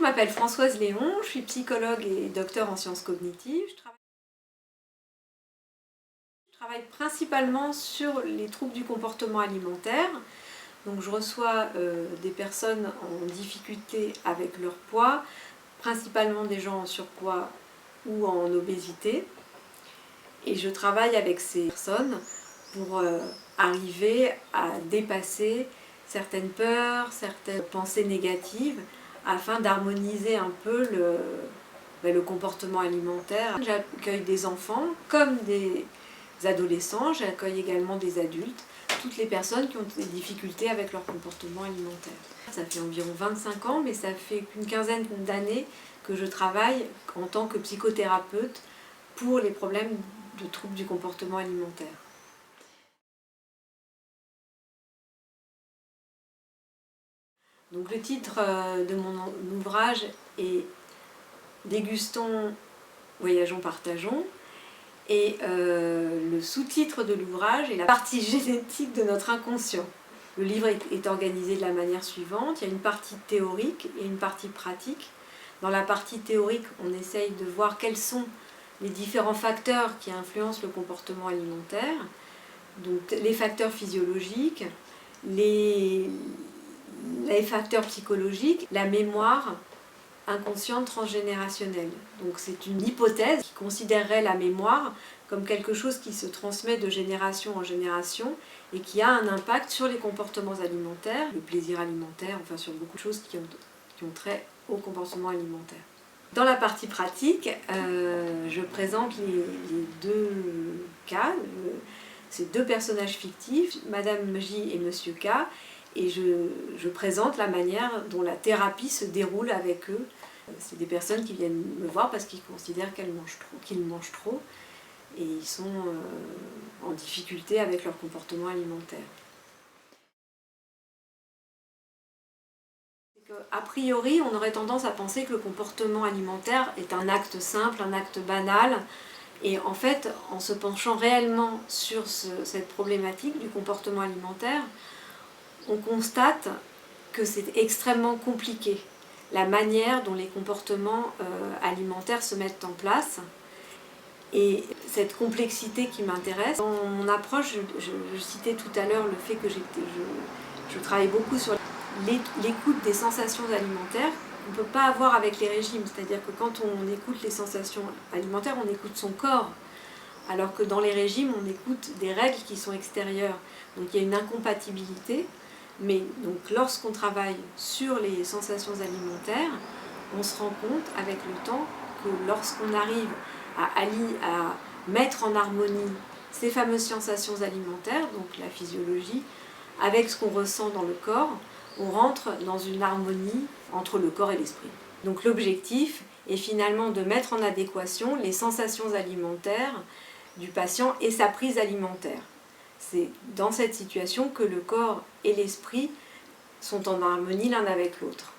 m'appelle Françoise Léon, je suis psychologue et docteur en sciences cognitives. Je travaille principalement sur les troubles du comportement alimentaire. Donc je reçois des personnes en difficulté avec leur poids, principalement des gens en surpoids ou en obésité. Et je travaille avec ces personnes pour arriver à dépasser certaines peurs, certaines pensées négatives, afin d'harmoniser un peu le comportement alimentaire. J'accueille des enfants comme des adolescents, j'accueille également des adultes, toutes les personnes qui ont des difficultés avec leur comportement alimentaire. Ça fait environ 25 ans, mais ça fait qu'une quinzaine d'années que je travaille en tant que psychothérapeute pour les problèmes de troubles du comportement alimentaire. Donc le titre de mon ouvrage est « Dégustons, voyageons, partageons ». Et le sous-titre de l'ouvrage est « La partie génétique de notre inconscient ». Le livre est organisé de la manière suivante. Il y a une partie théorique et une partie pratique. Dans la partie théorique, on essaye de voir quels sont les différents facteurs qui influencent le comportement alimentaire. Donc les facteurs physiologiques, les facteurs psychologiques, la mémoire inconsciente transgénérationnelle. Donc c'est une hypothèse qui considérerait la mémoire comme quelque chose qui se transmet de génération en génération et qui a un impact sur les comportements alimentaires, le plaisir alimentaire, enfin sur beaucoup de choses qui ont trait au comportement alimentaire. Dans la partie pratique, je présente les deux cas, ces deux personnages fictifs, Madame J et Monsieur K, et je présente la manière dont la thérapie se déroule avec eux. C'est des personnes qui viennent me voir parce qu'ils considèrent qu'ils mangent trop et ils sont en difficulté avec leur comportement alimentaire. A priori, on aurait tendance à penser que le comportement alimentaire est un acte simple, un acte banal. Et en fait, en se penchant réellement sur cette problématique du comportement alimentaire, on constate que c'est extrêmement compliqué, la manière dont les comportements alimentaires se mettent en place. Et cette complexité qui m'intéresse, dans mon approche, je citais tout à l'heure le fait que je travaille beaucoup sur l'écoute des sensations alimentaires qu'on ne peut pas avoir avec les régimes. C'est-à-dire que quand on écoute les sensations alimentaires, on écoute son corps. Alors que dans les régimes, on écoute des règles qui sont extérieures. Donc il y a une incompatibilité. Mais donc lorsqu'on travaille sur les sensations alimentaires, on se rend compte avec le temps que lorsqu'on arrive à mettre en harmonie ces fameuses sensations alimentaires, donc la physiologie, avec ce qu'on ressent dans le corps, on rentre dans une harmonie entre le corps et l'esprit. Donc l'objectif est finalement de mettre en adéquation les sensations alimentaires du patient et sa prise alimentaire. C'est dans cette situation que le corps et l'esprit sont en harmonie l'un avec l'autre.